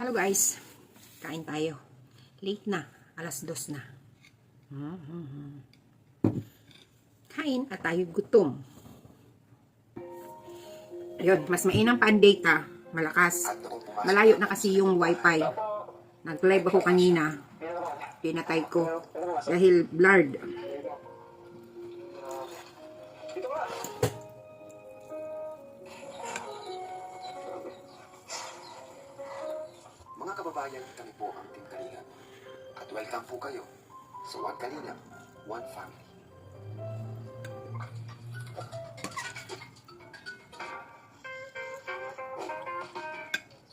Hello guys, kain tayo. Late na, alas 2 na. Kain at tayo gutom. Ayun, mas mainam pa ang data, malakas. Malayo na kasi yung wifi. Nag-live ako kanina. Pinatay ko dahil blurred. Mga kababayan, kami po ang Team Kalingap. At welcome po kayo sa One Kalingap, One Family.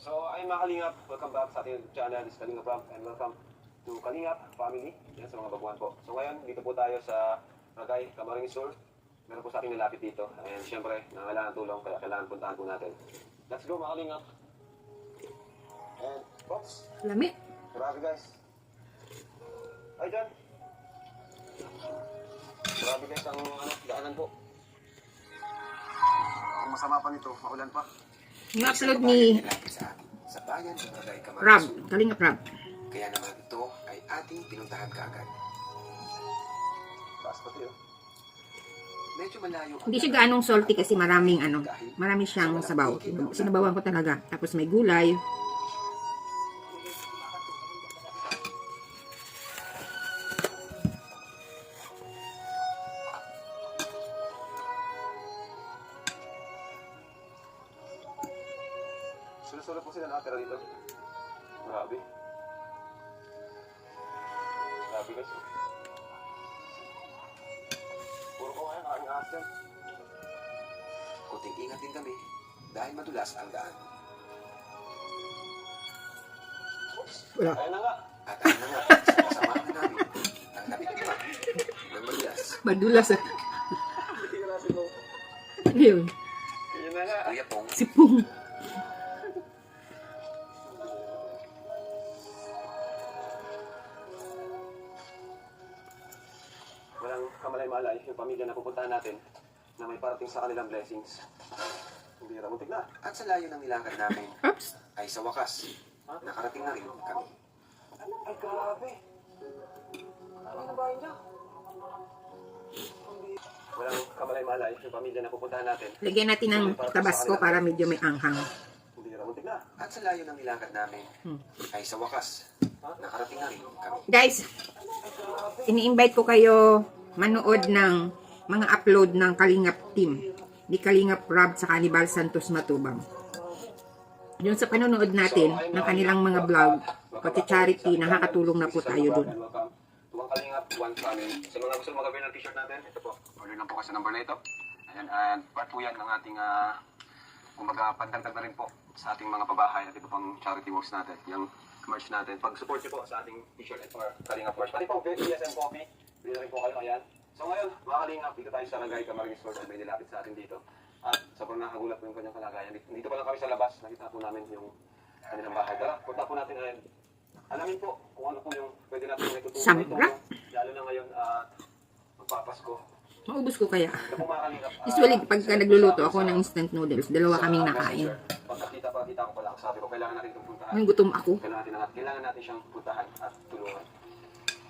So, ay mga Kalingap, welcome back sa ating channel. This is Kalingap Rob and welcome to Kalingap Family. Yan sa mga baguhan po. So ngayon, dito po tayo sa Ragay, Camarines Sur. Meron po sa ating nilapit dito. And syempre, nangailangan tulong kaya kailangan puntahan po natin. Let's go mga Kalingap! And, folks, Lami. grabe guys. Ay, dyan. Grabe guys ang daanan po. Ang masama pa nito, maulan pa. Yung upload ni Sa bayan ng Ragay, Rob, Camarines Sur. Kalingap Rob. Kaya naman ito ay ating pinuntahan kaagad. Taas pati oh. Medyo malayo ang Hindi siya daan. ganong salty kasi maraming marami siyang sabaw. Sinabawan ko talaga. Tapos may gulay. Sulo-sulo po sila nakatira dito. Grabe. Grabe guys. Puro ko ngayon, aking ahas yan. Kunting ingat din kami dahil madulas ang daan. Wala. Ayun na nga. At ayun na nga, kasamahan namin ang nabiktima ng madulas. Madulas at Tirasin mo. yun. Yun na nga. Kuya Pong, Sipong. Walang kamalay-malay yung pamilya na pupuntahan natin na may parating sa kanilang blessings. Hindi na muntik na. at sa layo ng nilakad namin Oops. ay sa wakas, nakarating na rin kami. Ay, grabe. Ano na bahay niya? Walang kamalay-malay yung pamilya na pupuntahan natin. Lagyan natin ng tabasco para medyo may anghang. Hindi na muntik na. At sa layo ng nilakad namin ay sa wakas, nakarating na rin kami. Guys, ini-invite ko kayo manood ng mga upload ng Kalingap Team. Ni Kalingap Rob sa Canibal Santos Matubang. Yun sa panonood natin ng kanilang mga vlog, pati charity, nakakatulong na po tayo dun. Tuwang Kalingap, One Family. Sa mga gusto mag-avail ng t-shirt natin, ito po. Order lang po kasi sa number na ito. Ayan, and part po yan ng ating, kumbaga, pandagdag na rin po sa ating mga pabahay at ito pang charity works natin. Yung merch natin. Pag-support niyo po sa ating t-shirt at for Kalingap merch. Pati po, BSM Coffee. Bili na rin po kayo, ayan. So ngayon, mga Kalingap, dito tayo sa Ragay, Camarines Sur at may nilapit sa atin dito. At sobrang nakagulat po yung kanyang kalagayan. Dito pa lang kami sa labas, nakita po namin yung kanilang bahay. Tara, punta po natin ngayon. Alamin po kung ano po yung pwede natin itutulong Samra? lalo na ngayon magpapasko. Maubos ko kaya. Ito po mga Kalingap. Usually, pagka nagluluto ako ng instant noodles, dalawa kaming nakain. Pagkakita ko pala, sabi ko, kailangan natin itong puntahan. May gutom ako. Kailangan natin siyang puntahan at tulungan.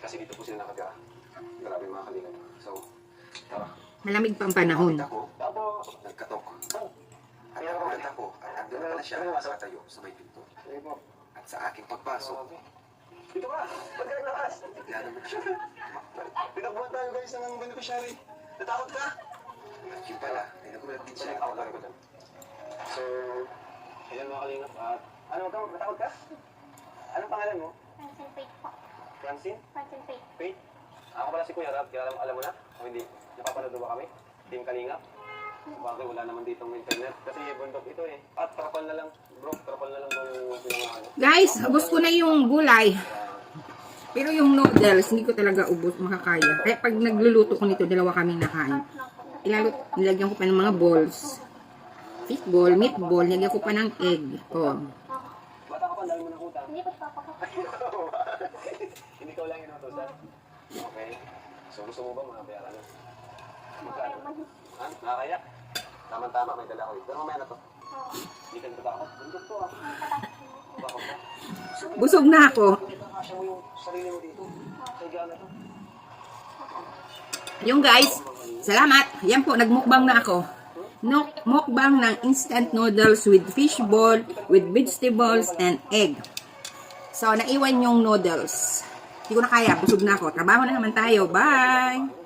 Kasi dito po sila nakatira. Grabe mga Kalingap. So, tara. Malamig pa ang panahon. At ako, Tapos, nagkatok. At nagulat ako at andun na pala siya nakatayo sa may pinto. At sa aking pagpasok, dito ka! Ba't ka naglakas? bigla naman siya tumakbo. Pinagbuhan tayo guys ng beneficiary. Natakot ka? At yun pala, ay nagulat din siya. Ako tayo ko dyan. So, ayan mga Kalingap. At ano ito? Natakot ka? Anong pangalan mo? Francine Faith po. Francine? Francine Faith. Faith? Ako pala si Kuya Rab. Kaya alam mo na? O hindi? Napapanood mo ba kami? Team Kalingap? Bakit wala naman ditong internet? Kasi bundok ito eh. At trapal na lang. Bro, trapal na lang daw yung pinangahan. Guys, ubos ko na yung gulay. Pero yung noodles, hindi ko talaga ubos makakaya. Kaya pag nagluluto ko nito, dalawa kaming nakain. Nilagyan ko pa ng mga balls. Fish ball, meatball, nilagyan ko pa ng egg. Oh. Bata ka pa, dami mo ng utang. Hindi po si Papa ko. Hindi ko lang inutusan. Okay. So gusto mo ba mga bayaran? Magkano? Ha? Nakakaya? Tama-tama, may dala ko. Pero mamaya na to. Oo. Hindi ka natatakot. Bundok to ah. Bakit ka? Busog na ako. Kasya mo yung sarili mo dito. Sa higaan na to. Yung guys, salamat. Yan po, nagmukbang na ako. Mukbang ng instant noodles with fishball, with vegetables, and egg. So, naiwan yung noodles. Hindi ko na kaya. Busog na ako. Trabaho na naman tayo. Bye!